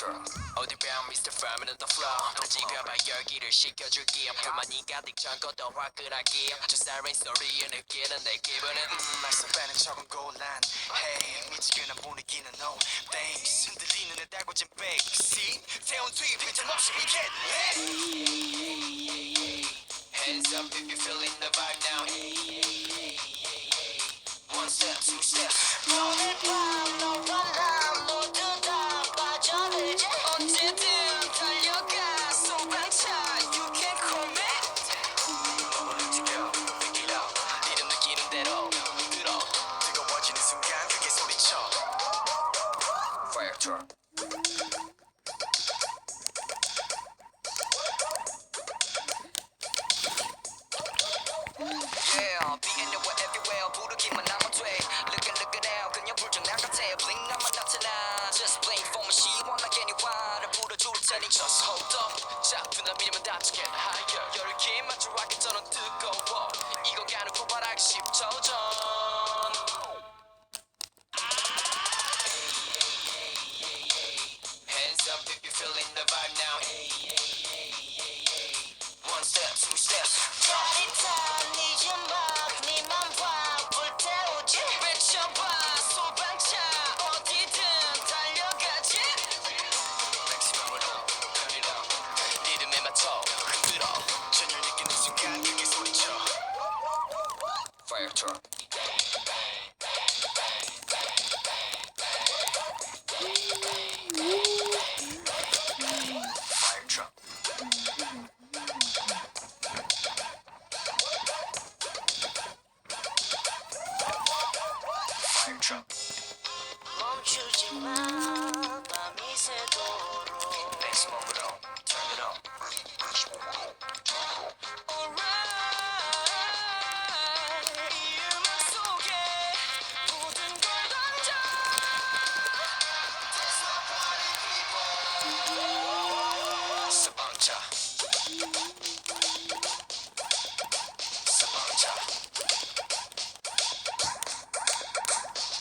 어디 뺨 Mr. Firm in the flow 지겨봐 열기를 식혀줄게 불만이 가득 찬 것도 화끈하게 저 siren 소리에 느끼는 내 기분은 말썽 빼는 척은 곤란 Hey 미치겠는 분위기는 no thanks 흔들리는 내 달궈진 backseat 태운 뒤 빈틈없이 we get lit Hands up if you're feeling the vibe now One step, two steps 오늘 밤 너와 나 모두 다 빠져들지 언제든 달려가 소방차 You can call me Moment to go pick it up 리듬 느끼는 대로 들어 뜨거워지는 순간 크게 소리쳐 Fire truck Yeah, being nowhere everywhere 부르기만 하면 돼 Look it out 그냥 불장난 같아 Bling 나만 나타나 Just play for me 시원하게 네 화를 불어줄 테니 Just hold up 자 분담이면 다치게 higher 열기 맞춰 rocket 저는 뜨거워 익어가는 폭발하기 10초 전 Hands up if you're feeling the vibe now One step, two steps 짜릿한 이제 막 니만 봐 불태우지 외쳐봐 소방차 어디든 달려가지 맥시멈으로 turn it up 리듬에 맞춰 흔들어 전율 느끼는 순간 크게 소리쳐 Fire truck Fire truck Fire truck 멈추지 마 밤이 새도록 맥시멈으로 turn it up Alright 이 음악 속에 모든 걸 던져 소방차 소방차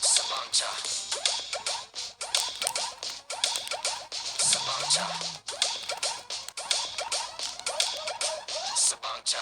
소방차 소방차 소방차